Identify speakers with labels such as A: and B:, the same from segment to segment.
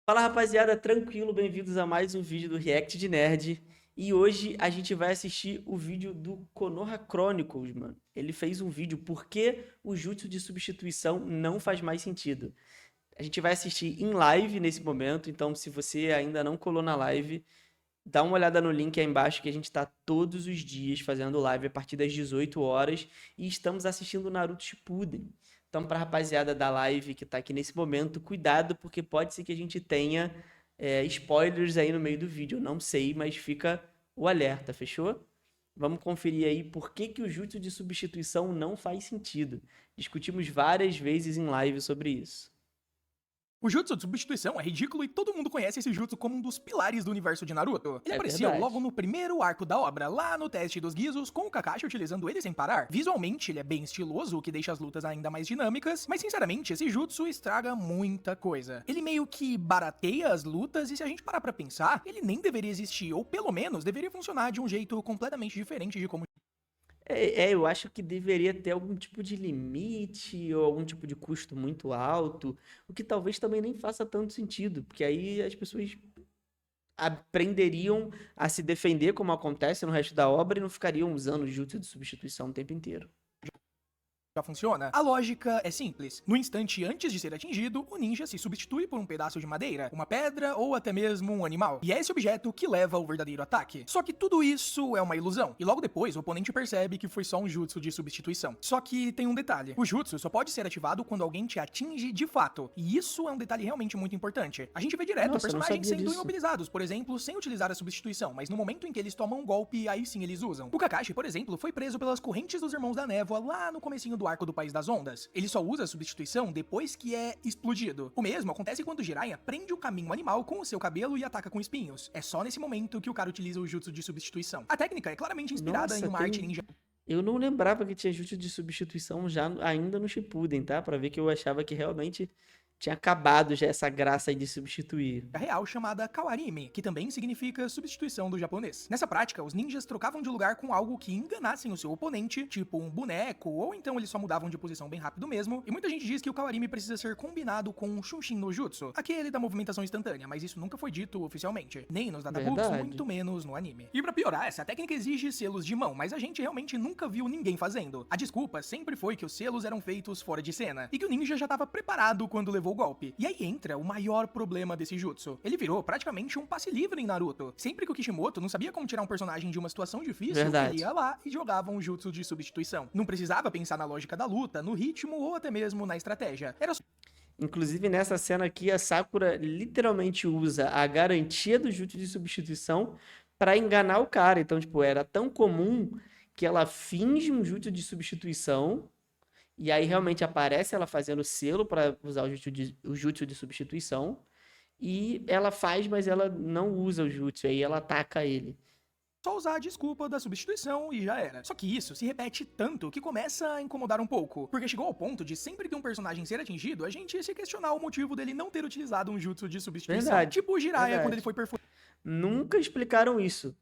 A: Fala rapaziada, tranquilo, bem-vindos a mais um vídeo do React de Nerd. E hoje a gente vai assistir o vídeo do Konoha Chronicles, mano. Ele fez um vídeo por que o jutsu de substituição não faz mais sentido. A gente vai assistir em live nesse momento, então se você ainda não colou na live, dá uma olhada no link aí embaixo que a gente tá todos os dias fazendo live a partir das 18 horas e estamos assistindo Naruto Shippuden. Então, pra rapaziada da live que tá aqui nesse momento, cuidado, porque pode ser que a gente tenha spoilers aí no meio do vídeo. Eu não sei, mas fica o alerta, fechou? Vamos conferir aí por que que o jutsu de substituição não faz sentido. Discutimos várias vezes em live sobre isso.
B: O jutsu de substituição é ridículo e todo mundo conhece esse jutsu como um dos pilares do universo de Naruto. Ele apareceu
A: verdade.
B: logo no primeiro arco da obra, lá no teste dos Guizos, com o Kakashi utilizando ele sem parar. Visualmente, ele é bem estiloso, o que deixa as lutas ainda mais dinâmicas, mas sinceramente, esse jutsu estraga muita coisa. Ele meio que barateia as lutas e se a gente parar pra pensar, ele nem deveria existir, ou pelo menos deveria funcionar de um jeito completamente diferente de como
A: Eu acho que deveria ter algum tipo de limite ou algum tipo de custo muito alto, o que talvez também nem faça tanto sentido, porque aí as pessoas aprenderiam a se defender como acontece no resto da obra e não ficariam usando jutsu de substituição o tempo inteiro.
B: já funciona? A lógica é simples. No instante antes de ser atingido, o ninja se substitui por um pedaço de madeira, uma pedra ou até mesmo um animal. E é esse objeto que leva ao verdadeiro ataque. Só que tudo isso é uma ilusão. E logo depois, o oponente percebe que foi só um jutsu de substituição. Só que tem um detalhe. O jutsu só pode ser ativado quando alguém te atinge de fato. E isso é um detalhe realmente muito importante. A gente vê direto
A: Nossa, eu não
B: personagens
A: sabia
B: sendo
A: disso.
B: imobilizados, por exemplo, sem utilizar a substituição, mas no momento em que eles tomam um golpe, aí sim eles usam. O Kakashi, por exemplo, foi preso pelas correntes dos Irmãos da Névoa lá no comecinho do arco do País das Ondas. Ele só usa a substituição depois que é explodido. O mesmo acontece quando Jiraiya prende o caminho animal com o seu cabelo e ataca com espinhos. É só nesse momento que o cara utiliza o jutsu de substituição. A técnica é claramente inspirada
A: Nossa,
B: em uma arte ninja.
A: Eu não lembrava que tinha jutsu de substituição já ainda no Shippuden, tá? Pra ver que eu achava que realmente tinha acabado já essa graça aí de substituir.
B: real chamada Kawarimi, que também significa substituição do japonês. Nessa prática, os ninjas trocavam de lugar com algo que enganassem o seu oponente, tipo um boneco, ou então eles só mudavam de posição bem rápido mesmo, e muita gente diz que o Kawarimi precisa ser combinado com o Shunshin no Jutsu, aquele da movimentação instantânea, mas isso nunca foi dito oficialmente, nem nos databooks,
A: Verdade.
B: muito menos no anime. E pra piorar, essa técnica exige selos de mão, mas a gente realmente nunca viu ninguém fazendo. A desculpa sempre foi que os selos eram feitos fora de cena, e que o ninja já estava preparado quando levou o golpe. E aí entra o maior problema desse jutsu. Ele virou praticamente um passe livre em Naruto. Sempre que o Kishimoto não sabia como tirar um personagem de uma situação difícil,
A: Verdade.
B: ele ia lá e jogava um jutsu de substituição. Não precisava pensar na lógica da luta, no ritmo ou até mesmo na estratégia. Era
A: Inclusive, nessa cena aqui, a Sakura literalmente usa a garantia do jutsu de substituição pra enganar o cara. Então, tipo, era tão comum que ela finge um jutsu de substituição e aí realmente aparece ela fazendo selo pra usar o jutsu de substituição e ela faz, mas ela não usa o jutsu, aí ela ataca ele.
B: só usar a desculpa da substituição e já era. Só que isso se repete tanto que começa a incomodar um pouco, porque chegou ao ponto de sempre que um personagem ser atingido, a gente se questionar o motivo dele não ter utilizado um jutsu de substituição.
A: Verdade,
B: Tipo o Jiraiya
A: verdade.
B: quando ele foi perfurado
A: Nunca explicaram isso.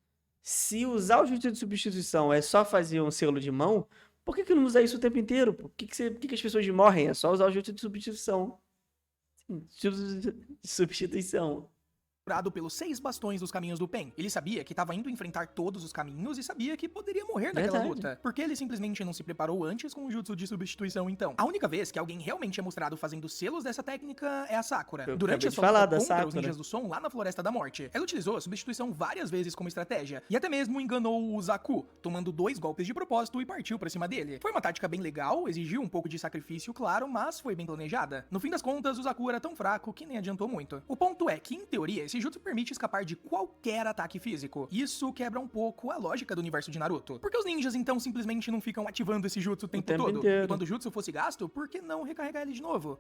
A: Se usar o jutsu de substituição é só fazer um selo de mão, por que que não usa isso o tempo inteiro? Por que que as pessoas morrem? É só usar o jutsu de substituição. Jutsu de substituição.
B: pelos 6 bastões dos caminhos do Pen. Ele sabia que estava indo enfrentar todos os caminhos e sabia que poderia morrer naquela
A: Verdade.
B: luta. Porque ele simplesmente não se preparou antes com o jutsu de substituição então. A única vez que alguém realmente é mostrado fazendo selos dessa técnica é a Sakura.
A: Eu
B: Durante
A: acabei
B: a
A: de
B: sua
A: falar
B: luta
A: da
B: contra os
A: Sakura.
B: ninjas do som lá na Floresta da Morte. Ela utilizou a substituição várias vezes como estratégia. E até mesmo enganou o Zaku, tomando 2 golpes de propósito e partiu pra cima dele. Foi uma tática bem legal, exigiu um pouco de sacrifício, claro, mas foi bem planejada. No fim das contas, o Zaku era tão fraco que nem adiantou muito. O ponto é que, em teoria, esse jutsu permite escapar de qualquer ataque físico. Isso quebra um pouco a lógica do universo de Naruto. Porque os ninjas, então, simplesmente não ficam ativando esse jutsu o tempo todo?
A: inteiro.
B: E quando o jutsu fosse gasto, por que não recarregar ele de novo?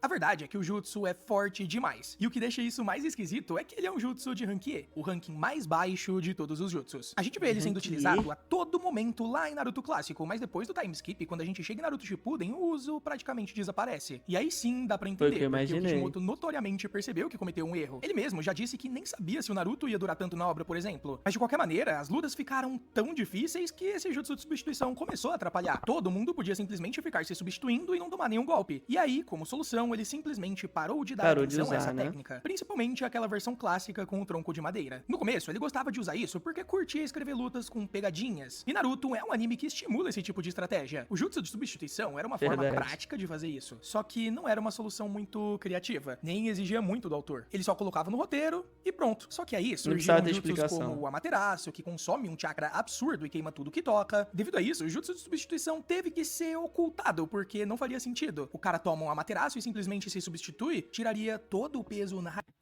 B: A verdade é que o jutsu é forte demais, e o que deixa isso mais esquisito é que ele é um jutsu de rank E, o ranking mais baixo de todos os jutsus. A gente vê ele sendo
A: Rank E?
B: utilizado a todo momento lá em Naruto clássico, mas depois do time skip, quando a gente chega em Naruto Shippuden, o uso praticamente desaparece. E aí sim dá pra
A: Foi o que
B: entender,
A: eu
B: porque o
A: imaginei.
B: Kishimoto notoriamente percebeu que cometeu um erro. Ele mesmo já disse que nem sabia se o Naruto ia durar tanto na obra, por exemplo. Mas de qualquer maneira, as lutas ficaram tão difíceis que esse jutsu de substituição começou a atrapalhar. Todo mundo podia simplesmente ficar se substituindo e não tomar nenhum golpe. E aí, como solução, substituição, ele simplesmente parou de dar
A: Parou de
B: atenção a essa
A: usar, né?
B: técnica, principalmente aquela versão clássica com o tronco de madeira. No começo, ele gostava de usar isso porque curtia escrever lutas com pegadinhas, e Naruto é um anime que estimula esse tipo de estratégia. O jutsu de substituição era uma forma
A: Verdade.
B: prática de fazer isso, só que não era uma solução muito criativa, nem exigia muito do autor. Ele só colocava no roteiro e pronto. Só que aí surgiram
A: precisava ter
B: jutsus
A: explicação.
B: como o Amaterasu, que consome um chakra absurdo e queima tudo que toca. Devido a isso, o jutsu de substituição teve que ser ocultado, porque não faria sentido. O cara toma um Amaterasu e simplesmente se substitui, tiraria todo o peso narrativo.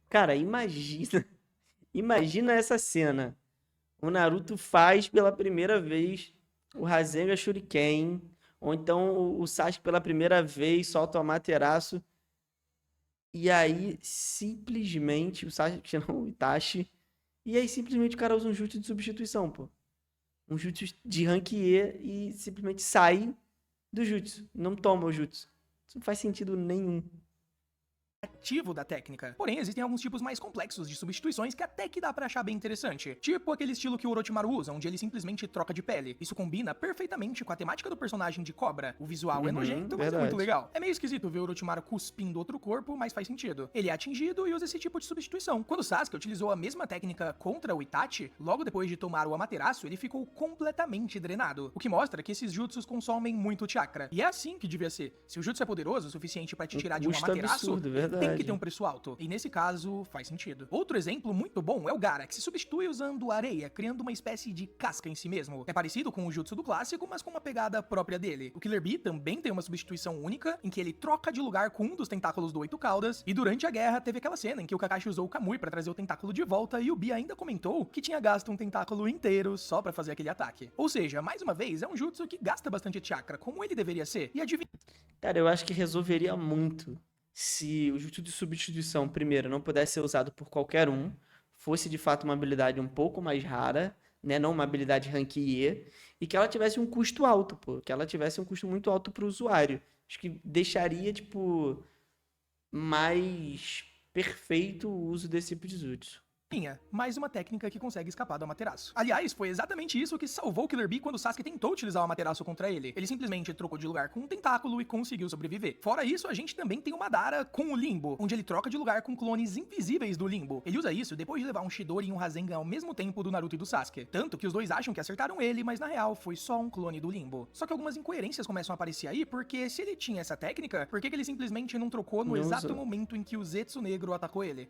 A: Cara, imagina. Imagina essa cena. O Naruto faz pela primeira vez o Rasengan Shuriken. Ou então o Sasuke pela primeira vez solta o Amaterasu. E aí, simplesmente, o Sasuke não, o Itachi. E aí, simplesmente, o cara usa um jutsu de substituição, pô. Um jutsu de rank E e simplesmente sai do jutsu. Não toma o jutsu. Isso não faz sentido nenhum.
B: Da técnica. Porém, existem alguns tipos mais complexos de substituições que até que dá pra achar bem interessante. Tipo aquele estilo que o Orochimaru usa, onde ele simplesmente troca de pele. Isso combina perfeitamente com a temática do personagem de Cobra. O visual é nojento, mas é muito
A: verdade.
B: legal. É meio esquisito ver o Orochimaru cuspindo outro corpo, mas faz sentido. Ele é atingido e usa esse tipo de substituição. Quando o Sasuke utilizou a mesma técnica contra o Itachi, logo depois de tomar o Amaterasu, ele ficou completamente drenado. O que mostra que esses jutsus consomem muito chakra. E é assim que devia ser. Se o jutsu é poderoso o suficiente pra te tirar de um
A: custo
B: Amaterasu,
A: absurdo,
B: ele tem
A: verdade.
B: que ter um preço alto. E nesse caso, faz sentido. Outro exemplo muito bom é o Gaara, que se substitui usando areia, criando uma espécie de casca em si mesmo. É parecido com o jutsu do clássico, mas com uma pegada própria dele. O Killer Bee também tem uma substituição única, em que ele troca de lugar com um dos tentáculos do Oito Caudas, e durante a guerra teve aquela cena em que o Kakashi usou o Kamui pra trazer o tentáculo de volta, e o Bee ainda comentou que tinha gasto um tentáculo inteiro só pra fazer aquele ataque. Ou seja, mais uma vez, é um jutsu que gasta bastante chakra, como ele deveria ser, e adivinha.
A: Cara, eu acho que resolveria muito se o jutsu de substituição, primeiro, não pudesse ser usado por qualquer um, fosse de fato uma habilidade um pouco mais rara, né? Não uma habilidade rank E, e que ela tivesse um custo alto, pô. Que ela tivesse um custo muito alto pro usuário. Acho que deixaria, tipo, mais perfeito o uso desse tipo de jutsu.
B: Mais uma técnica que consegue escapar do Amaterasu. Aliás, foi exatamente isso que salvou o Killer Bee quando o Sasuke tentou utilizar o Amaterasu contra ele. Ele simplesmente trocou de lugar com um tentáculo e conseguiu sobreviver. Fora isso, a gente também tem o Madara com o Limbo, onde ele troca de lugar com clones invisíveis do Limbo. Ele usa isso depois de levar um Chidori e um Rasengan ao mesmo tempo do Naruto e do Sasuke. Tanto que os dois acham que acertaram ele, mas na real foi só um clone do Limbo. Só que algumas incoerências começam a aparecer aí, porque se ele tinha essa técnica, por que ele simplesmente não trocou no
A: Não
B: exato
A: usou.
B: momento em que o Zetsu Negro atacou ele?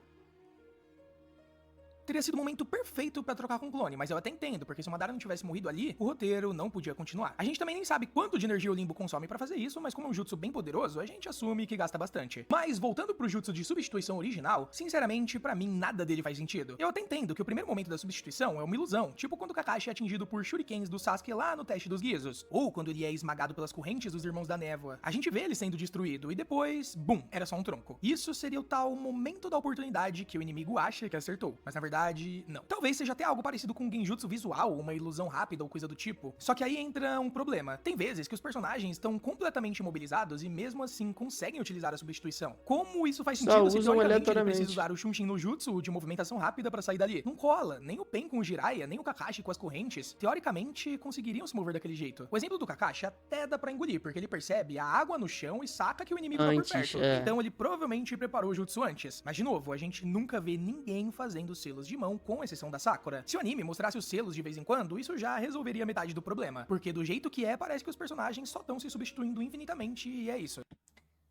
B: Teria sido o momento perfeito pra trocar com o clone, mas eu até entendo, porque se o Madara não tivesse morrido ali, o roteiro não podia continuar. A gente também nem sabe quanto de energia o Limbo consome pra fazer isso, mas como é um jutsu bem poderoso, a gente assume que gasta bastante. Mas voltando pro jutsu de substituição original, sinceramente, pra mim nada dele faz sentido. Eu até entendo que o primeiro momento da substituição é uma ilusão, tipo quando o Kakashi é atingido por shurikens do Sasuke lá no teste dos Guizos, ou quando ele é esmagado pelas correntes dos Irmãos da Névoa. A gente vê ele sendo destruído e depois, bum, era só um tronco. Isso seria o tal momento da oportunidade que o inimigo acha que acertou, mas na verdade, não. Talvez seja até algo parecido com um genjutsu visual, uma ilusão rápida ou coisa do tipo. Só que aí entra um problema. Tem vezes que os personagens estão completamente imobilizados e mesmo assim conseguem utilizar a substituição. Como isso faz
A: Só
B: sentido se
A: usam
B: teoricamente ele
A: aleatoriamente.
B: precisa usar o Shunshin no jutsu de movimentação rápida pra sair dali? Não cola. Nem o Pen com o Jiraiya, nem o Kakashi com as correntes, teoricamente conseguiriam se mover daquele jeito. O exemplo do Kakashi até dá pra engolir, porque ele percebe a água no chão e saca que o inimigo tá por perto. Então ele provavelmente preparou o jutsu antes. Mas de novo, a gente nunca vê ninguém fazendo selos de mão, com exceção da Sakura. Se o anime mostrasse os selos de vez em quando, isso já resolveria metade do problema. Porque do jeito que é, parece que os personagens só estão se substituindo infinitamente e é isso.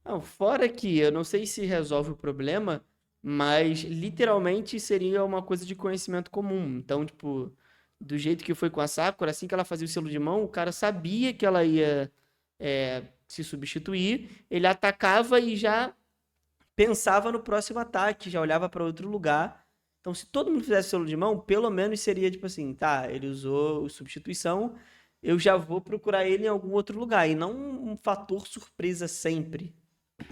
A: Não, fora que eu não sei se resolve o problema, mas literalmente seria uma coisa de conhecimento comum. Então, tipo, do jeito que foi com a Sakura, assim que ela fazia o selo de mão, o cara sabia que ela ia se substituir, ele atacava e já pensava no próximo ataque, já olhava para outro lugar. Então, se todo mundo fizesse selo de mão, pelo menos seria tipo assim, tá, ele usou substituição, eu já vou procurar ele em algum outro lugar, e não um fator surpresa sempre.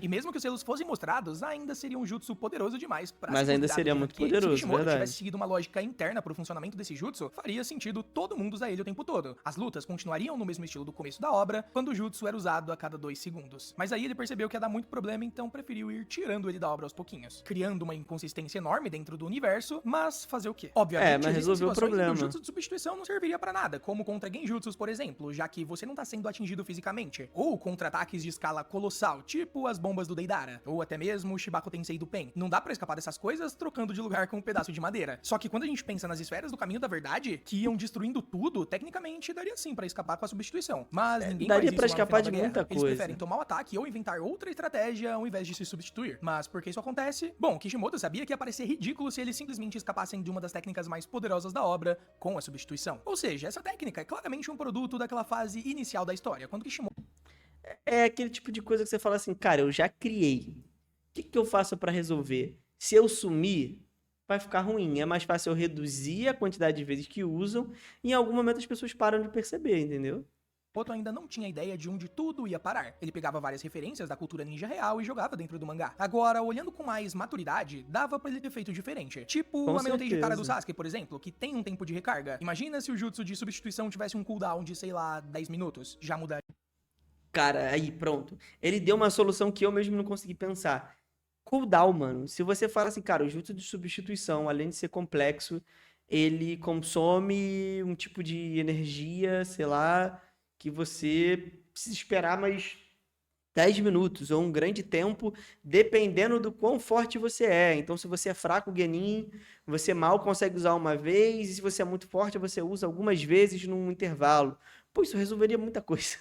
B: E mesmo que os selos fossem mostrados, ainda seria um jutsu poderoso demais pra
A: Mas
B: ser
A: ainda
B: considerado
A: seria
B: de
A: muito
B: rank E.
A: poderoso,
B: Se Kishimoto
A: verdade.
B: tivesse seguido uma lógica interna pro funcionamento desse jutsu, faria sentido todo mundo usar ele o tempo todo. As lutas continuariam no mesmo estilo do começo da obra, quando o jutsu era usado a cada 2 segundos. Mas aí ele percebeu que ia dar muito problema, então preferiu ir tirando ele da obra aos pouquinhos, criando uma inconsistência enorme dentro do universo, mas fazer o quê? Obviamente,
A: mas
B: existem
A: resolveu o
B: situações em que
A: problema.
B: o jutsu de substituição não serviria pra nada, como contra genjutsus, por exemplo, já que você não tá sendo atingido fisicamente, ou contra ataques de escala colossal, tipo as as bombas do Deidara, ou até mesmo o Shibaku Tensei do Pen. Não dá pra escapar dessas coisas trocando de lugar com um pedaço de madeira. Só que quando a gente pensa nas esferas do caminho da verdade, que iam destruindo tudo, tecnicamente daria sim pra escapar com a substituição. Mas ninguém
A: daria
B: faz
A: pra
B: isso lá no
A: escapar
B: final
A: de
B: da
A: muita
B: guerra. Eles
A: coisa.
B: preferem tomar o ataque ou inventar outra estratégia ao invés de se substituir. Mas por que isso acontece? Bom, Kishimoto sabia que ia parecer ridículo se eles simplesmente escapassem de uma das técnicas mais poderosas da obra com a substituição. Ou seja, essa técnica é claramente um produto daquela fase inicial da história, quando Kishimoto
A: É aquele tipo de coisa que você fala assim, cara, eu já criei. O que que eu faço pra resolver? Se eu sumir, vai ficar ruim. É mais fácil eu reduzir a quantidade de vezes que usam e em algum momento as pessoas param de perceber, entendeu?
B: ainda não tinha ideia de onde tudo ia parar. Ele pegava várias referências da cultura ninja real e jogava dentro do mangá. Agora, olhando com mais maturidade, dava pra ele ter feito diferente. Tipo
A: Com
B: a Menotei de cara do
A: certeza.
B: Sasuke, por exemplo, que tem um tempo de recarga. Imagina se o jutsu de substituição tivesse um cooldown de, sei lá, 10 minutos. Já mudaria
A: Cara, aí, pronto. Ele deu uma solução que eu mesmo não consegui pensar. Cooldown, mano. Se você fala assim, cara, o jutsu de substituição, além de ser complexo, ele consome um tipo de energia, sei lá, que você precisa esperar mais 10 minutos ou um grande tempo, dependendo do quão forte você é. Então, se você é fraco, Genin, você mal consegue usar uma vez, e se você é muito forte, você usa algumas vezes num intervalo. Pô, isso resolveria muita coisa.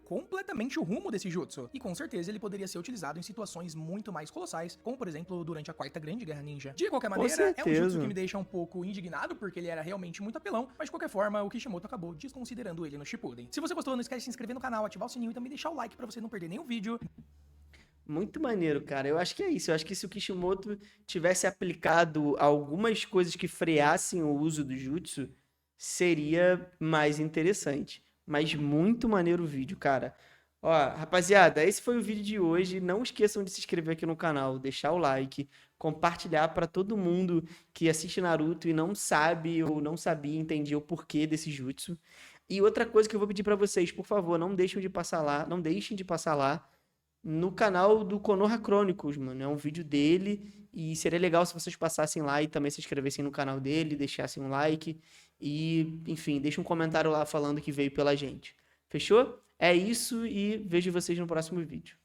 B: completamente o rumo desse jutsu. E com certeza ele poderia ser utilizado em situações muito mais colossais, como por exemplo durante a Quarta Grande Guerra Ninja. De qualquer maneira, é um jutsu
A: certeza.
B: que me deixa um pouco indignado, porque ele era realmente muito apelão, mas de qualquer forma, o Kishimoto acabou desconsiderando ele no Shippuden. Se você gostou, não esquece de se inscrever no canal, ativar o sininho e também deixar o like pra você não perder nenhum vídeo.
A: Muito maneiro, cara. Eu acho que é isso. Eu acho que se o Kishimoto tivesse aplicado algumas coisas que freassem o uso do jutsu, seria mais interessante. Mas muito maneiro o vídeo, cara. Ó, rapaziada, esse foi o vídeo de hoje. Não esqueçam de se inscrever aqui no canal, deixar o like, compartilhar para todo mundo que assiste Naruto e não sabe ou não sabia, entendia o porquê desse jutsu. E outra coisa que eu vou pedir para vocês, por favor, não deixem de passar lá, não deixem de passar lá no canal do Konoha Chronicles, mano. É um vídeo dele e seria legal se vocês passassem lá e também se inscrevessem no canal dele, deixassem um like e, enfim, deixem um comentário lá falando que veio pela gente. Fechou? É isso e vejo vocês no próximo vídeo.